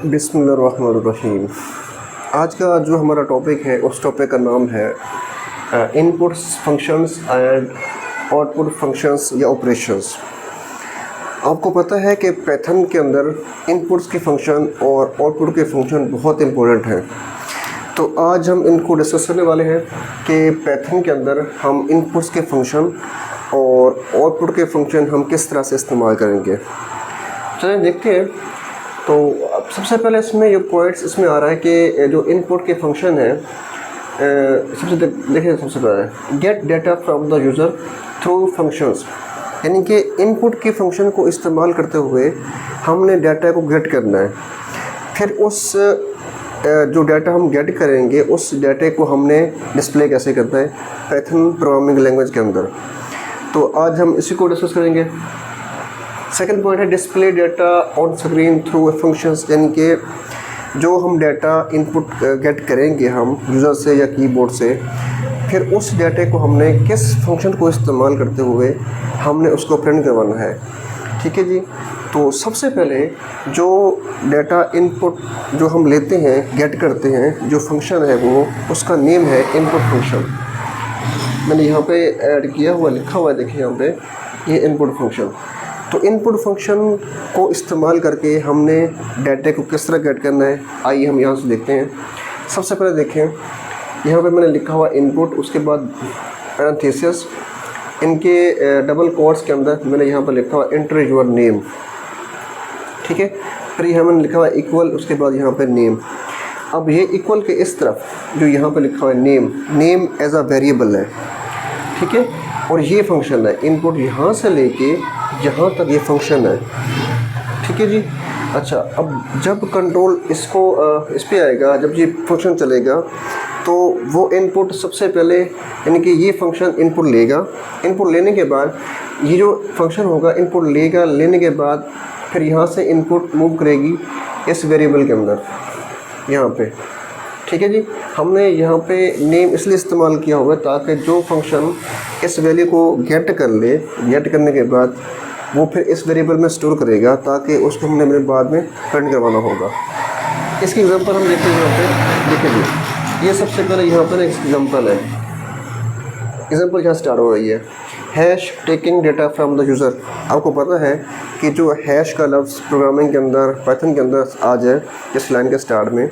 बिस्मिल्लाहिर्रहमानिर्रहीम। आज का जो हमारा टॉपिक है उस टॉपिक का नाम है inputs functions and output functions या ऑपरेशंस। आपको पता है कि पाइथन के अंदर इनपुट्स के फंक्शन और आउटपुट के फंक्शन बहुत इंपॉर्टेंट हैं। तो आज हम इनको डिस्कस करने वाले हैं कि पाइथन के अंदर हम इनपुट्स के फंक्शन और आउटपुट के फंक्शन हम किस तरह से इस्तेमाल करेंगे। चलिए देखते हैं। तो सबसे पहले इसमें जो पॉइंट्स इसमें आ रहा है कि जो इनपुट के फंक्शन है देखिए सबसे पहले gate data from the user through functions, यानी कि इनपुट के फंक्शन को इस्तेमाल करते हुए हमने डाटा को गेट करना है। फिर उस जो डाटा हम गेट करेंगे उस डाटे को हमने डिस्प्ले कैसे करना है पाइथन प्रोग्रामिंग लैंग्वेज के अंदर। तो आज हम इसी को डिस्कस करेंगे। सेकंड पॉइंट है display data on screen through functions, यानी कि जो हम डाटा इनपुट गेट करेंगे हम यूज़र से या कीबोर्ड से, फिर उस डाटे को हमने किस फंक्शन को इस्तेमाल करते हुए हमने उसको प्रिंट करवाना है। ठीक है जी। तो सबसे पहले जो डाटा इनपुट जो हम लेते हैं गेट करते हैं, जो फंक्शन है वो उसका नेम है इनपुट फंक्शन। मैंने यहाँ पे ऐड किया हुआ लिखा हुआ है, देखिए यहाँ पे ये इनपुट फंक्शन। तो इनपुट फंक्शन को इस्तेमाल करके हमने डाटे को किस तरह गेट करना है, आइए हम यहाँ से देखते हैं। सबसे पहले देखें यहाँ पे मैंने लिखा हुआ इनपुट, उसके बाद पैरेंथेसिस, इनके डबल कोट्स के अंदर मैंने यहाँ पर लिखा हुआ एंटर योर नेम। ठीक है। फिर यहाँ मैंने लिखा हुआ इक्वल, उसके बाद यहाँ पर नेम। अब ये इक्वल के इस तरफ जो यहाँ पर लिखा हुआ name, name as a variable है। ठीक है। और ये फंक्शन है, इनपुट यहाँ से लेके यहाँ तक ये फंक्शन है। ठीक है जी। अच्छा, अब जब कंट्रोल इसको इस पे आएगा, जब ये फंक्शन चलेगा तो वो इनपुट सबसे पहले, यानी कि ये फंक्शन इनपुट लेगा। इनपुट लेने के बाद ये जो फंक्शन होगा इनपुट लेगा, लेने के बाद फिर यहाँ से इनपुट मूव करेगी इस वेरिएबल के अंदर यहाँ पे। ठीक है जी। हमने यहाँ पे नेम इसलिए इस्तेमाल किया होगा ताकि जो फंक्शन इस वैल्यू को गेट कर ले, गेट करने के बाद वो फिर इस वेरिएबल में स्टोर करेगा ताकि उसको हमने मेरे बाद में प्रिंट करवाना होगा। इसकी एग्जांपल हम देखते हैं यहाँ पे। देखिए जी, ये सबसे पहले यहाँ पर एक एग्जांपल है। एग्जांपल यहाँ स्टार्ट हो रही है hash taking data from the user. आपको पता है कि जो हैश का लफ्ज़ प्रोग्रामिंग के अंदर पाइथन के अंदर आ जाए इस लाइन के स्टार्ट में,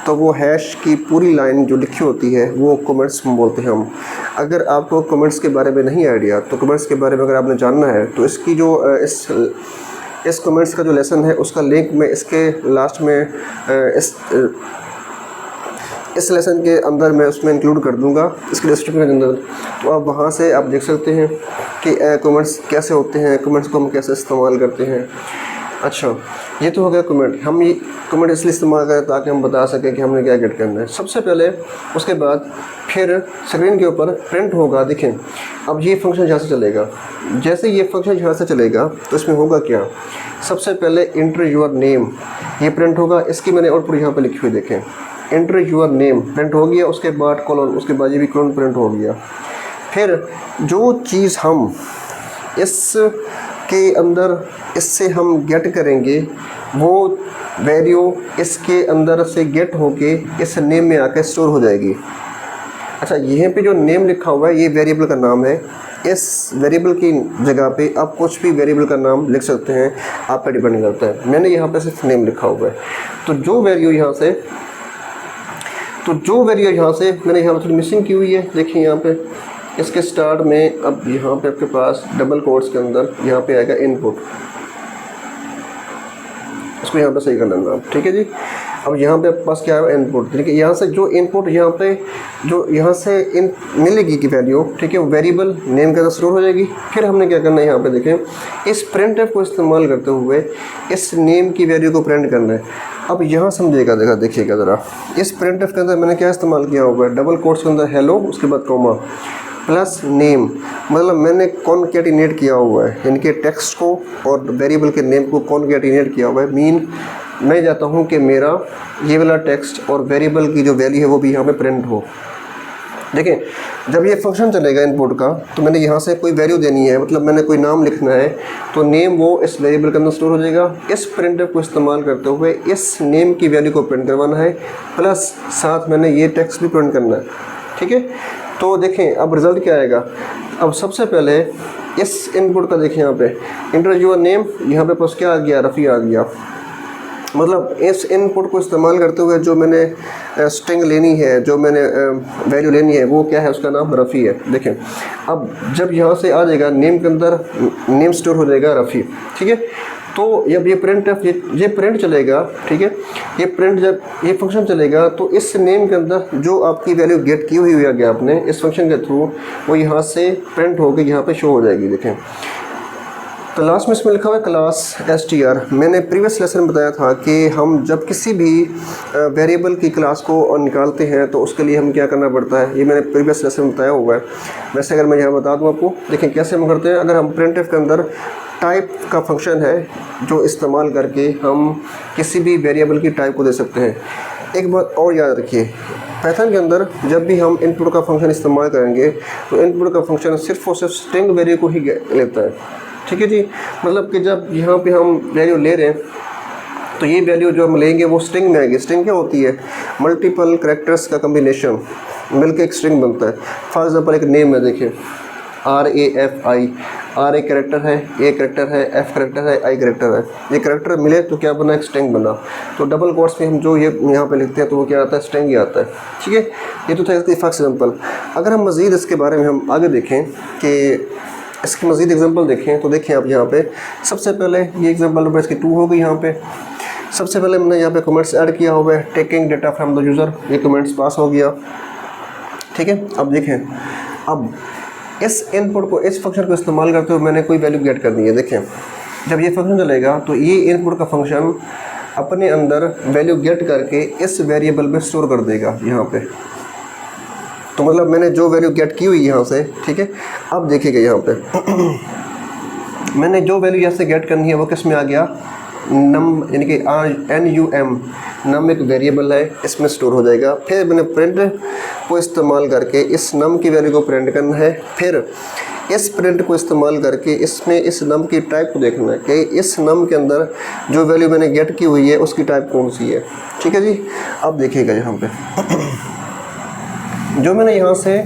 तो वो हैश की पूरी लाइन जो लिखी होती है वो कमेंट्स बोलते हैं हम। अगर आपको कमेंट्स के बारे में नहीं आइडिया, तो कमेंट्स के बारे में अगर आपने जानना है तो इसकी जो इस कमेंट्स का जो लेसन है उसका लिंक मैं इसके लास्ट में इस लेसन के अंदर मैं उसमें इंक्लूड कर दूंगा, इसके डिस्क्रिप्शन के अंदर। तो आप वहाँ से आप देख सकते हैं कि कमेंट्स कैसे होते हैं, कमेंट्स को हम कैसे इस्तेमाल करते हैं। अच्छा, ये तो हो गया कमेंट। हम ये कमेंट इसलिए इस्तेमाल करें ताकि हम बता सकें कि हमने क्या गेट करना है सबसे पहले। उसके बाद फिर स्क्रीन के ऊपर प्रिंट होगा। देखें अब ये फंक्शन यहाँ से चलेगा, जैसे ये फंक्शन यहाँ से चलेगा तो इसमें होगा क्या, सबसे पहले एंटर योर नेम ये प्रिंट होगा। इसकी मैंने आउटपुट यहाँ पर लिखी हुई देखें, एंटर योर नेम प्रिंट हो गया। उसके बाद कॉलन, उसके बाद ये भी कॉलन प्रिंट हो गया। फिर जो चीज़ हम इस के अंदर इससे हम गेट करेंगे वो वैल्यू इसके अंदर से गेट होके इस नेम में आकर स्टोर हो जाएगी। अच्छा, यहाँ पे जो नेम लिखा हुआ है ये वेरिएबल का नाम है। इस वेरिएबल की जगह पे आप कुछ भी वेरिएबल का नाम लिख सकते हैं, आप पे डिपेंड करता है। मैंने यहाँ पे सिर्फ नेम लिखा हुआ है। तो जो वैल्यू यहाँ से मैंने यहाँ पर थोड़ी मिसिंग की हुई है। देखिए यहाँ पे इसके स्टार्ट में, अब यहाँ पे आपके पास डबल कोट्स के अंदर यहाँ पे आएगा इनपुट, इसको यहाँ पे सही कर लेना आप। ठीक है जी। अब यहाँ पे आपके पास क्या है इनपुट, यानी कि यहाँ से जो इनपुट यहाँ पे जो यहाँ से इन मिलेगी की वैल्यू, ठीक है, वो वेरिएबल नेम के अंदर स्टोर हो जाएगी। फिर हमने क्या करना है, यहाँ पे देखें इस प्रिंटफ को इस्तेमाल करते हुए इस नेम की वैल्यू को प्रिंट करना है। अब यहाँ समझिएगा, देखिएगा ज़रा, इस प्रिंटफ के अंदर मैंने क्या इस्तेमाल किया हुआ है, डबल कोट्स के अंदर हेलो, उसके बाद कॉमा प्लस नेम, मतलब मैंने कॉन्कैटिनेट किया हुआ है, इनके टेक्स्ट को और वेरिएबल के नेम को कॉन्कैटिनेट किया हुआ है। मीन मैं चाहता हूँ कि मेरा ये वाला टेक्स्ट और वेरिएबल की जो वैल्यू है वो भी यहाँ पे प्रिंट हो। देखें जब ये फंक्शन चलेगा इनपुट का, तो मैंने यहाँ से कोई वैल्यू देनी है, मतलब मैंने कोई नाम लिखना है, तो नेम वो इस वेरिएबल के अंदर स्टोर हो जाएगा। इस प्रिंटफ को इस्तेमाल करते हुए इस नेम की वैल्यू को प्रिंट करवाना है, प्लस साथ मैंने ये टेक्स्ट भी प्रिंट करना है, ठीक है। तो देखें अब रिज़ल्ट क्या आएगा। अब सबसे पहले इस इनपुट का देखें, यहाँ पे इंटर योर नेम, यहाँ पे पास क्या आ गया, रफ़ी आ गया। मतलब इस इनपुट को इस्तेमाल करते हुए जो मैंने स्ट्रिंग लेनी है, जो मैंने वैल्यू लेनी है, वो क्या है, उसका नाम रफ़ी है। देखें अब जब यहाँ से आ जाएगा नेम के अंदर नेम स्टोर हो जाएगा रफ़ी, ठीक है। तो जब ये प्रिंट ये प्रिंट चलेगा, ठीक है, ये प्रिंट जब ये फंक्शन चलेगा तो इस नेम के अंदर जो आपकी वैल्यू गेट की हुई है आपने इस फंक्शन के थ्रू, वो यहाँ से प्रिंट होकर यहाँ पे शो हो जाएगी। देखें तो लास्ट में इसमें लिखा हुआ है क्लास str। मैंने प्रीवियस लेसन में बताया था कि हम जब किसी भी वेरिएबल की क्लास को निकालते हैं तो उसके लिए हम क्या करना पड़ता है, ये मैंने प्रीवियस लेसन में बताया हुआ है। वैसे अगर मैं यहाँ बता दूँ आपको, देखें कैसे हम करते हैं। अगर हम प्रिंटफ के अंदर टाइप का फंक्शन है जो इस्तेमाल करके हम किसी भी वेरिएबल की टाइप को दे सकते हैं। एक बात और याद रखिए, पाइथन के अंदर जब भी हम इनपुट का फंक्शन इस्तेमाल करेंगे तो इनपुट का फंक्शन सिर्फ और सिर्फ स्ट्रिंग वैल्यू को ही लेता है, ठीक है जी। मतलब कि जब यहाँ पे हम वैल्यू ले रहे हैं तो ये वैल्यू जो हम लेंगे वो स्ट्रिंग में आएगी। स्ट्रिंग क्या होती है, मल्टीपल कैरेक्टर्स का कम्बिनेशन मिलकर एक स्ट्रिंग बनता है। फॉर एग्जांपल एक नेम है, देखें RAFI, R एक करेक्टर है, A करेक्टर है, F करेक्टर है, I करेक्टर है। ये करेक्टर मिले तो क्या बना, एक स्ट्रिंग बना। तो डबल कोट्स में हम जो ये यहाँ पे लिखते हैं तो वो क्या आता है, स्ट्रिंग ही आता है, ठीक है। ये तो था इसका फॉर एग्जांपल। अगर हम मज़ीद इसके बारे में हम आगे देखें कि इसकी मज़ीद एग्जांपल देखें तो देखें आप यहाँ पे सबसे पहले ये एग्जांपल नंबर इसकी 2 हो गई। यहाँ पे सबसे पहले मैंने यहाँ पे कमेंट्स ऐड किया हुआ है, taking data from the user, ये कमेंट्स पास हो गया, ठीक है। अब देखें अब इस इनपुट को, इस फंक्शन को इस्तेमाल करते हुए मैंने कोई वैल्यू गेट करनी है। देखें जब ये फंक्शन चलेगा तो ये इनपुट का फंक्शन अपने अंदर वैल्यू गेट करके इस वेरिएबल में स्टोर कर देगा यहाँ पे। तो मतलब मैंने जो वैल्यू गेट की हुई यहाँ से, ठीक है। अब देखिएगा यहाँ पे मैंने जो वैल्यू यहाँ से गेट करनी है वो किस में आ गया, नम, यानी कि NUM नम एक वेरिएबल है, इसमें स्टोर हो जाएगा। फिर मैंने प्रिंट को इस्तेमाल करके इस नम की वैल्यू को प्रिंट करना है। फिर इस प्रिंट को इस्तेमाल करके इसमें इस नम की टाइप को देखना है कि इस नम के अंदर जो वैल्यू मैंने गेट की हुई है उसकी टाइप कौन सी है, ठीक है जी। अब देखिएगा यहाँ पे जो मैंने यहाँ से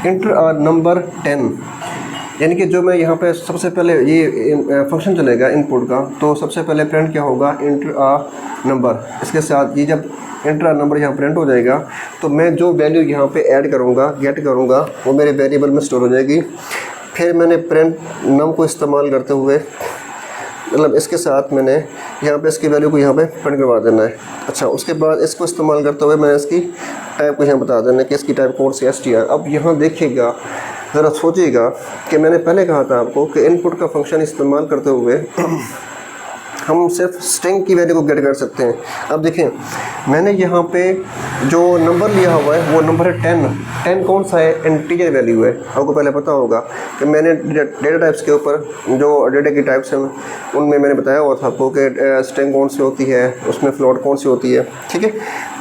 इंटर नंबर 10, यानी कि जो मैं यहाँ पे सबसे पहले ये फंक्शन चलेगा इनपुट का, तो सबसे पहले प्रिंट क्या होगा, इंटर नंबर। इसके साथ ये जब इंटर नंबर यहाँ प्रिंट हो जाएगा तो मैं जो वैल्यू यहाँ पे ऐड करूँगा, गेट करूँगा, वो मेरे वेरिएबल में स्टोर हो जाएगी। फिर मैंने प्रिंट नम को इस्तेमाल करते हुए, मतलब इसके साथ मैंने यहाँ पे इसकी वैल्यू को यहाँ पे प्रिंट करवा देना है। अच्छा, उसके बाद इसको इस्तेमाल करते हुए मैंने इसकी टाइप को यहाँ बता देना है कि इसकी टाइप कौन सी str। अब यहाँ देखिएगा, ज़रा सोचिएगा कि मैंने पहले कहा था आपको कि इनपुट का फंक्शन इस्तेमाल करते हुए हम सिर्फ स्ट्रिंग की वैल्यू को गेट कर सकते हैं। अब देखें मैंने यहाँ पे जो नंबर लिया हुआ है वो नंबर है 10 कौन सा है, इंटीजर वैल्यू है। आपको पहले पता होगा कि मैंने डेटा टाइप्स के ऊपर जो डेटा की टाइप्स हैं उनमें मैंने बताया हुआ था आपको कि स्ट्रिंग कौन सी होती है, उसमें फ्लोट कौन सी होती है, ठीक है।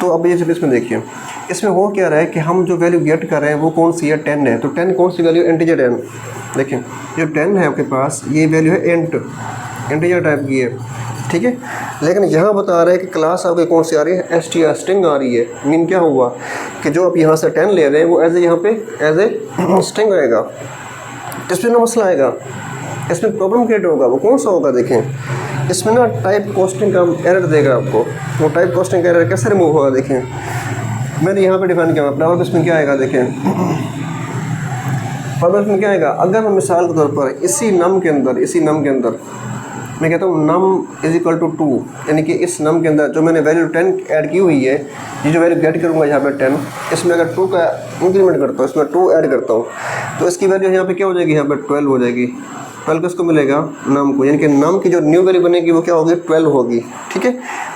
तो अब ये जब इसमें देखिए, इसमें हो क्या रहा है कि हम जो वैल्यू गेट कर रहे हैं वो कौन सी है, 10 है। तो 10 कौन सी वैल्यू, इंटीजर 10। देखें जो 10 है आपके पास ये वैल्यू है इंटीजर टाइप की है, ठीक है। लेकिन यहाँ बता रहे हैं कि क्लास आपके कौन सी आ रही है, str स्ट्रिंग आ रही है। मीन क्या हुआ कि जो आप यहाँ से 10 ले रहे हैं वो यहाँ पे एज ए स्ट्रिंग आएगा। इसमें ना मसला आएगा, इसमें प्रॉब्लम क्रिएट होगा। वो कौन सा होगा, देखें इसमें ना टाइप कास्टिंग का एरर देगा आपको। वो टाइप कास्टिंग का एरर कैसे रिमूव होगा, देखें मैंने यहाँ पे डिफाइन किया प्रॉब्लम। इसमें क्या आएगा, देखें प्रॉब्लम इसमें क्या आएगा। अगर मैं मिसाल के तौर पर इसी नम के अंदर मैं कहता हूँ नम इज इक्वल टू 2, यानी कि इस नम के अंदर जो मैंने वैल्यू 10 ऐड की हुई है, ये जो वैल्यू गेट करूँगा यहाँ पे 10, इसमें अगर 2 का इंक्रीमेंट करता हूँ, इसमें 2 ऐड करता हूँ, तो इसकी वैल्यू यहाँ पे क्या हो जाएगी, यहाँ पे 12 हो जाएगी। 12 किसको मिलेगा, नम को, यानी कि नम की जो न्यू वैल्यू बनेगी वो क्या होगी, 12 होगी, ठीक है।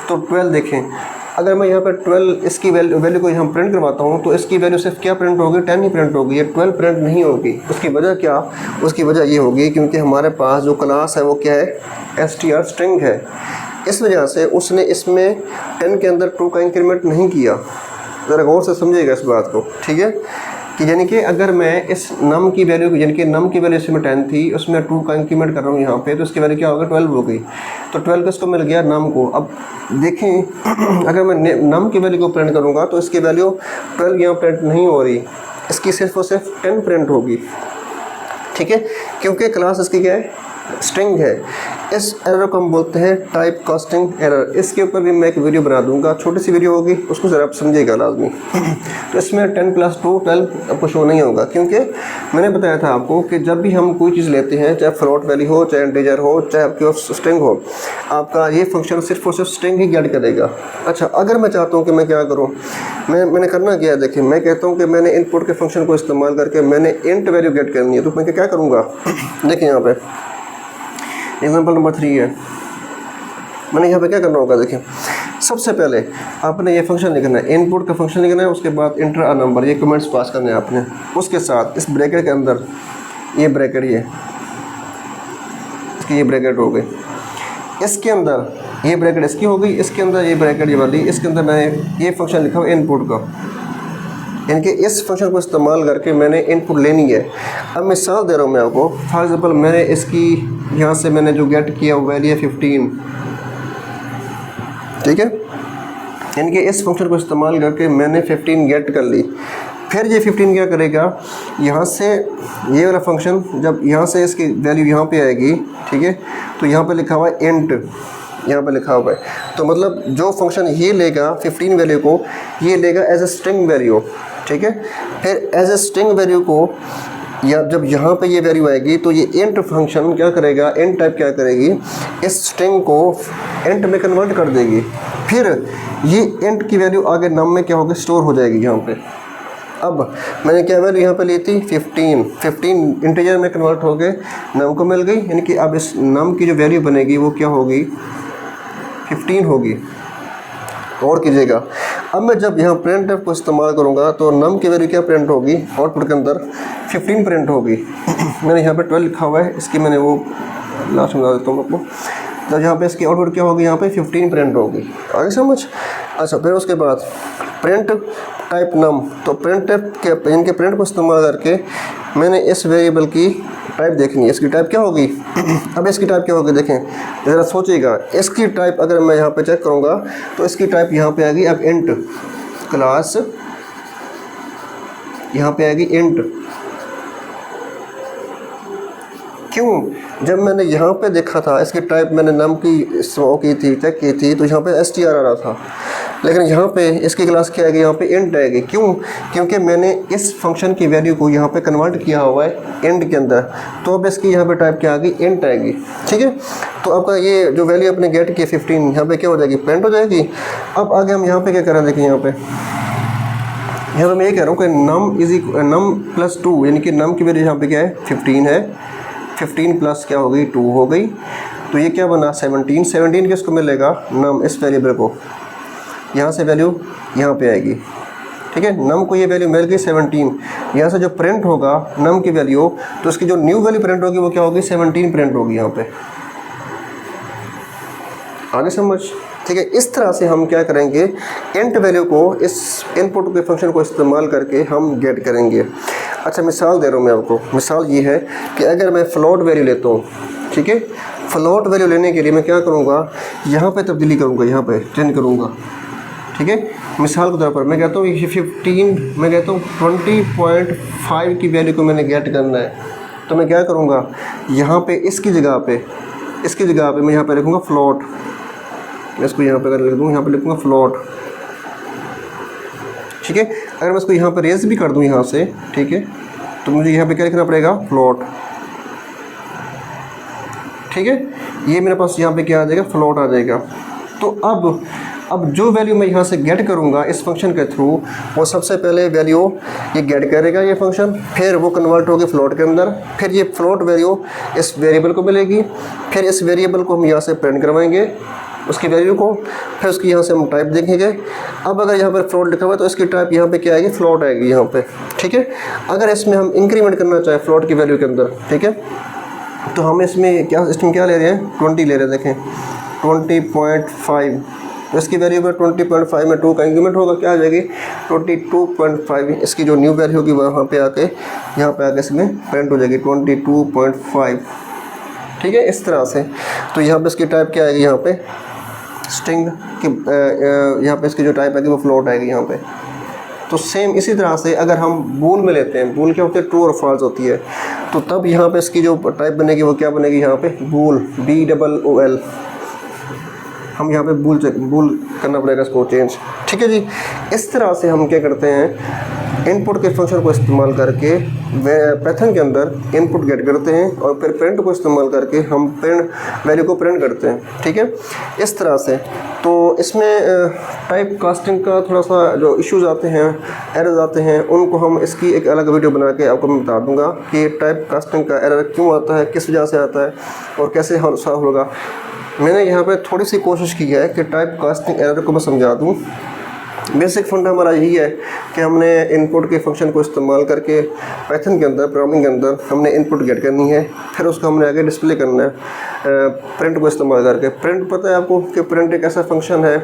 तो 12 देखें, अगर मैं यहाँ पर 12 इसकी वैल्यू को यहाँ प्रिंट करवाता हूँ तो इसकी वैल्यू सिर्फ क्या प्रिंट होगी, 10 ही प्रिंट होगी, ये 12 प्रिंट नहीं होगी। उसकी वजह क्या, उसकी वजह ये होगी क्योंकि हमारे पास जो क्लास है वो क्या है, str स्ट्रिंग है। इस वजह से उसने इसमें 10 के अंदर 2 का इंक्रीमेंट नहीं किया। ज़रा गौर से समझिएगा इस बात को, ठीक है। कि यानी कि अगर मैं इस नम की वैल्यू, यानी कि नम की वैल्यू इसमें 10 थी, उसमें 2 का इंक्रीमेंट कर रहा हूँ यहाँ पे, तो इसकी वैल्यू क्या होगा 12 हो गई। तो 12 किसको मिल गया, नम को। अब देखें अगर मैं नम की वैल्यू को प्रिंट करूँगा तो इसकी वैल्यू 12 यहाँ प्रिंट नहीं हो रही, इसकी सिर्फ और सिर्फ 10 प्रिंट होगी, ठीक है, क्योंकि क्लास इसकी क्या है, स्ट्रिंग है। इस एरर को हम बोलते हैं टाइप कास्टिंग एरर। इसके ऊपर भी मैं एक वीडियो बना दूंगा, छोटी सी वीडियो होगी, उसको ज़रा आप समझिएगा लाजमी। तो इसमें 10 + 2 12 आपको शो नहीं होगा, क्योंकि मैंने बताया था आपको कि जब भी हम कोई चीज़ लेते हैं, चाहे फ्लोट वैल्यू हो, चाहे इंटीजर हो, चाहे आपकी स्ट्रिंग हो, आपका ये फंक्शन सिर्फ और सिर्फ स्ट्रिंग ही गेट करेगा। अच्छा, अगर मैं चाहता हूँ कि मैं क्या करूँ, मैंने करना क्या है, देखिए मैं कहता हूँ कि मैंने इनपुट के फंक्शन को इस्तेमाल करके मैंने इंट वैल्यू गेट करनी है, तो मैं क्या करूँगा, देखिए यहाँ पे एग्जाम्पल नंबर 3 है। मैंने यहाँ पे क्या करना होगा, देखिए सबसे पहले आपने ये फंक्शन लिखना है, इनपुट का फंक्शन लिखना है, उसके बाद इंटर अ नंबर, ये कमेंट्स पास करने हैं आपने, उसके साथ इस ब्रैकेट के अंदर ये ब्रैकेट, ये ब्रैकेट हो गई, इसके अंदर ये ब्रैकेट इसकी हो गई, इसके अंदर ये ब्रैकेट ये वाली, इसके अंदर मैंने ये फंक्शन लिखा हुआ इनपुट का, यानी कि इस फंक्शन को इस्तेमाल करके मैंने इनपुट लेनी है। अब मिसाल दे रहा हूँ मैं आपको, फॉर एग्जांपल मैंने इसकी यहाँ से मैंने जो गेट किया वो वैल्यू है 15, ठीक है, यानी कि इस फंक्शन को इस्तेमाल करके मैंने 15 गेट कर ली। फिर ये 15 क्या करेगा, यहाँ से ये वाला फंक्शन जब यहाँ से इसकी वैल्यू यहाँ पे आएगी, ठीक है, तो यहाँ पे लिखा हुआ है इंट, यहाँ पे लिखा हुआ है, तो मतलब जो फंक्शन ये लेगा 15 वैल्यू को, ये लेगा एज ए स्ट्रिंग वैल्यू, ठीक है। फिर एज ए स्ट्रिंग वैल्यू को, या जब यहाँ पे ये वैल्यू आएगी तो ये इंट फंक्शन क्या करेगा, इंट टाइप क्या करेगी, इस स्ट्रिंग को इंट में कन्वर्ट कर देगी। फिर ये इंट की वैल्यू आगे नम में क्या होगी, स्टोर हो जाएगी यहाँ पे। अब मैंने क्या वैल्यू यहाँ पे ली थी 15 इंटीजर में कन्वर्ट हो गए, नम को मिल गई, यानी कि अब इस नम की जो वैल्यू बनेगी वो क्या होगी, 15 होगी। और कीजिएगा, अब मैं जब यहाँ प्रिंट को इस्तेमाल करूँगा तो नम की वैल्यू क्या प्रिंट होगी, आउटपुट के अंदर 15 प्रिंट होगी। मैंने यहाँ पे 12 लिखा हुआ है, इसकी मैंने वो लास्ट में बता देता हूँ आपको। जब यहाँ पे इसकी आउटपुट क्या होगी, यहाँ पे 15 प्रिंट होगी, आगे समझ। अच्छा, फिर उसके बाद प्रिंट टाइप नम, तो प्रिंट टाइप के इनके प्रिंट को इस्तेमाल करके मैंने इस वेरिएबल की टाइप देखनी है, इसकी टाइप क्या होगी। अब इसकी टाइप क्या होगी, देखें ज़रा सोचिएगा, इसकी टाइप अगर मैं यहाँ पे चेक करूँगा तो इसकी टाइप यहाँ पे आएगी, अब इंट क्लास यहाँ पे आएगी इंट। क्यों, जब मैंने यहाँ पे देखा था इसकी टाइप मैंने नम की की थी, चेक की थी, तो यहाँ पे str आ रहा था, लेकिन यहाँ पे इसकी क्लास क्या आएगी, यहाँ पे इंट आएगी। क्यों, क्योंकि मैंने इस फंक्शन की वैल्यू को यहाँ पे कन्वर्ट किया हुआ है इंट के अंदर, तो अब इसकी यहाँ पे टाइप क्या आएगी, इंट आएगी, ठीक है। तो आपका ये जो वैल्यू अपने गेट की 15 यहाँ पे क्या हो जाएगी, प्रिंट हो जाएगी। अब आगे हम यहाँ पे क्या करें, देखिए यहाँ पे मैं ये कह रहा हूँ कि नम + 2, यानी कि नम की वैल्यू यहाँ पे क्या है 15 है, 15 प्लस क्या हो गई 2 हो गई, तो ये क्या बना 17 किसको मिलेगा, नम इस वेरिएबल को, यहाँ से वैल्यू यहाँ पे आएगी, ठीक है। नम को ये वैल्यू मिल गई 17, यहाँ से जो प्रिंट होगा नम की वैल्यू, तो उसकी जो न्यू वैल्यू प्रिंट होगी वो क्या होगी 17 प्रिंट होगी यहाँ पे, आगे समझ, ठीक है। इस तरह से हम क्या करेंगे, इंट वैल्यू को इस इनपुट के फंक्शन को इस्तेमाल करके हम गेट करेंगे। अच्छा, मिसाल दे रहा हूँ मैं आपको, मिसाल ये है कि अगर मैं फ्लोट वैल्यू लेता हूँ, ठीक है, फ्लोट वैल्यू लेने के लिए मैं क्या करूँगा, यहाँ पे तब्दीली करूँगा, यहाँ पे चेंज करूँगा, ठीक है। मिसाल के तौर पर मैं कहता हूँ 15, मैं कहता हूँ 20.5 की वैल्यू को मैंने गेट करना है, तो मैं क्या करूँगा, यहाँ पे इसकी जगह पे मैं यहाँ पे लिखूँगा फ्लोट, इसको यहाँ पे अगर लिख दूँ, यहाँ पे लिखूँगा फ्लोट, ठीक है। अगर मैं इसको यहाँ पे रेज भी कर दूँ यहाँ से, ठीक है, तो मुझे यहाँ पे क्या लिखना पड़ेगा, फ्लोट, ठीक है। ये मेरे पास यहाँ पे क्या आ जाएगा, फ्लोट आ जाएगा। तो अब जो वैल्यू मैं यहाँ से गेट करूँगा इस फंक्शन के थ्रू, वो सबसे पहले वैल्यू ये गेट करेगा ये फंक्शन, फिर वो कन्वर्ट होगी फ्लोट के अंदर, फिर ये फ्लोट वैल्यू इस वेरिएबल को मिलेगी, फिर इस वेरिएबल को हम यहाँ से प्रिंट करवाएंगे उसकी वैल्यू को, फिर उसकी यहाँ से हम टाइप देखेंगे। अब अगर यहाँ पर फ्लोट लिखा हुआ है तो इसकी टाइप यहाँ पे क्या आएगी, फ्लोट आएगी यहाँ पे, ठीक है। अगर इसमें हम इंक्रीमेंट करना चाहें फ्लोट की वैल्यू के अंदर, ठीक है, तो हम इसमें क्या ले रहे हैं, 20 ले रहे हैं, देखें 20.5, इसकी वैल्यू पर 20.5 में 2 का इंक्रीमेंट होगा, क्या आ जाएगी 22.5। इसकी जो न्यू वैल्यू होगी वहाँ पे आके यहाँ पे आके इसमें प्रिंट हो जाएगी 22.5। ठीक है, इस तरह से। तो यहाँ पे इसकी टाइप क्या आएगी, यहाँ पे स्ट्रिंग की यहाँ पे इसकी जो टाइप आएगी वो फ्लोट आएगी यहाँ पे। तो सेम इसी तरह से अगर हम बूल में लेते हैं, बूल क्या होती है, ट्रू और फॉल्स होती है, तो तब यहाँ पे इसकी जो टाइप बनेगी वो क्या बनेगी, यहाँ पे बूल, BOOL। हम यहाँ पे बूल करना पड़ेगा इसको चेंज। ठीक है जी। इस तरह से हम क्या करते हैं, इनपुट के फंक्शन को इस्तेमाल करके पाइथन के अंदर इनपुट गेट करते हैं और फिर प्रिंट को इस्तेमाल करके हम वैल्यू को प्रिंट करते हैं। ठीक है, इस तरह से। तो इसमें टाइप कास्टिंग का थोड़ा सा जो इश्यूज आते हैं, एरर्स आते हैं, उनको हम इसकी एक अलग वीडियो बना के आपको मैं बता दूंगा कि टाइप कास्टिंग का एरर क्यों आता है, किस वजह से आता है और कैसे सॉल्व होगा। मैंने यहाँ पे थोड़ी सी कोशिश की है कि टाइप कास्टिंग एरर को मैं समझा दूँ। बेसिक फंडा हमारा यही है कि हमने इनपुट के फंक्शन को इस्तेमाल करके पाइथन के अंदर, प्रोग्रामिंग के अंदर हमने इनपुट गेट करनी है, फिर उसको हमने आगे डिस्प्ले करना है प्रिंट को इस्तेमाल करके। प्रिंट पता है आपको कि प्रिंट एक ऐसा फंक्शन है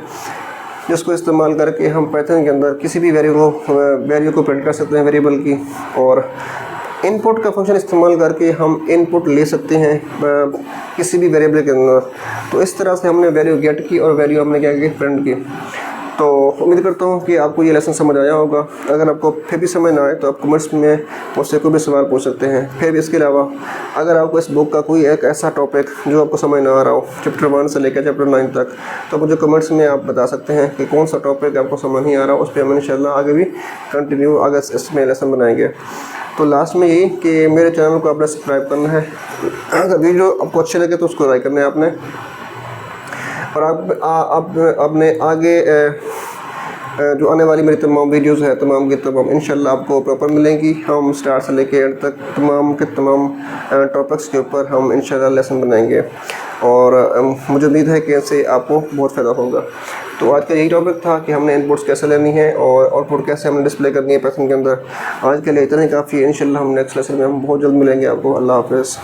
जिसको इस्तेमाल करके हम पाइथन के अंदर किसी भी वैल्यू को प्रिंट कर सकते हैं, वेरिएबल की। और इनपुट का फंक्शन इस्तेमाल करके हम इनपुट ले सकते हैं किसी भी वेरिएबल के अंदर। तो इस तरह से हमने वैल्यू गेट की और वैल्यू हमने क्या की, प्रिंट की। तो उम्मीद करता हूँ कि आपको ये लेसन समझ आया होगा। अगर आपको फिर भी समझ ना आए तो आप कमेंट्स में मुझसे कोई भी सवाल पूछ सकते हैं। फिर भी इसके अलावा अगर आपको इस बुक का कोई एक ऐसा टॉपिक जो आपको समझ ना आ रहा हो, चैप्टर 1 से लेकर चैप्टर 9 तक, तो मुझे कमेंट्स में आप बता सकते हैं कि कौन सा टॉपिक आपको समझ नहीं आ रहा, उस पर हम इंशाल्लाह आगे भी कंटिन्यू आगे इसमें लेसन बनाएंगे। तो लास्ट में यही कि मेरे चैनल को आपने सब्सक्राइब करना है, अगर वीडियो आपको अच्छे लगे तो उसको लाइक करना है आपने, और आप अपने आगे जो आने वाली मेरी तमाम वीडियोस है तमाम की तमाम इंशाल्लाह आपको प्रॉपर मिलेंगी। हम स्टार्ट से लेके एंड तक तमाम के तमाम टॉपिक्स के ऊपर हम इंशाल्लाह लेसन बनाएंगे और मुझे उम्मीद है कि इससे आपको बहुत फ़ायदा होगा। तो आज का यही टॉपिक था कि हमने इनपुट्स कैसे लेनी है और आउटपुट कैसे हमने डिस्प्ले करनी है पाइथन के अंदर। आज के लिए इतना ही काफ़ी है। इंशाल्लाह हम नेक्स्ट लेसन में हम बहुत जल्द मिलेंगे आपको। अल्लाह हाफ़िज़।